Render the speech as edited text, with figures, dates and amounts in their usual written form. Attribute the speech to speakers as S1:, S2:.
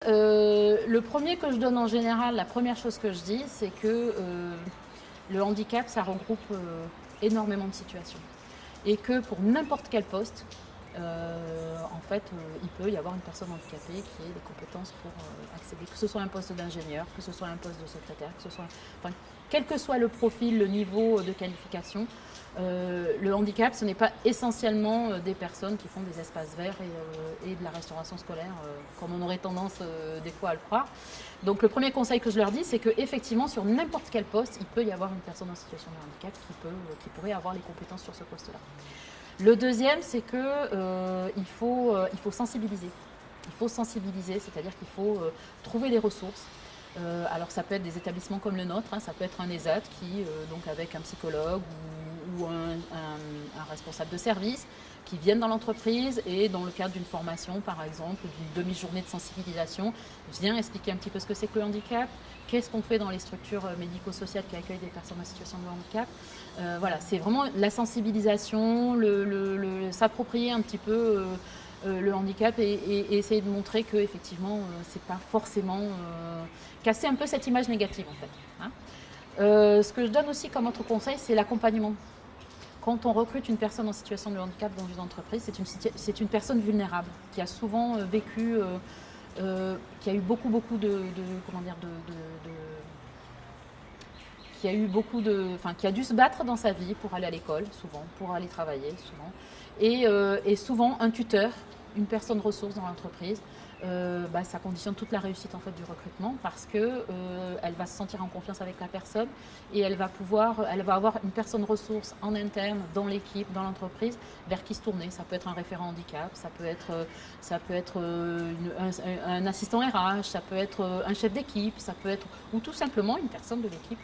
S1: Le premier que je donne en général, la première chose que je dis, c'est que le handicap, ça regroupe énormément de situations. Et que pour n'importe quel poste, en fait, il peut y avoir une personne handicapée qui ait des compétences pour accéder, que ce soit un poste d'ingénieur, que ce soit un poste de secrétaire, que ce soit, enfin, quel que soit le profil, le niveau de qualification, le handicap, ce n'est pas essentiellement des personnes qui font des espaces verts et de la restauration scolaire, comme on aurait tendance des fois à le croire. Donc le premier conseil que je leur dis, c'est qu'effectivement, sur n'importe quel poste, il peut y avoir une personne en situation de handicap qui pourrait avoir les compétences sur ce poste-là. Le deuxième, c'est qu'il faut sensibiliser. Il faut sensibiliser, c'est-à-dire qu'il faut trouver des ressources. Alors ça peut être des établissements comme le nôtre, hein, ça peut être un ESAT qui, donc avec un psychologue ou un responsable de service, qui viennent dans l'entreprise et dans le cadre d'une formation, par exemple, d'une demi-journée de sensibilisation, vient expliquer un petit peu ce que c'est que le handicap, qu'est-ce qu'on fait dans les structures médico-sociales qui accueillent des personnes en situation de handicap. Voilà, c'est vraiment la sensibilisation, s'approprier un petit peu le handicap et essayer de montrer que effectivement c'est pas forcément casser un peu cette image négative en fait. Hein. Ce que je donne aussi comme autre conseil, c'est l'accompagnement. Quand on recrute une personne en situation de handicap dans une entreprise, c'est une personne vulnérable qui a souvent vécu, qui a eu beaucoup qui a eu qui a dû se battre dans sa vie pour aller à l'école, souvent, pour aller travailler, souvent, et souvent un tuteur, une personne ressource dans l'entreprise, ça conditionne toute la réussite en fait du recrutement parce que elle va se sentir en confiance avec la personne et elle va avoir une personne ressource en interne dans l'équipe, dans l'entreprise, vers qui se tourner. Ça peut être un référent handicap, ça peut être un assistant RH, ça peut être un chef d'équipe, ça peut être ou tout simplement une personne de l'équipe.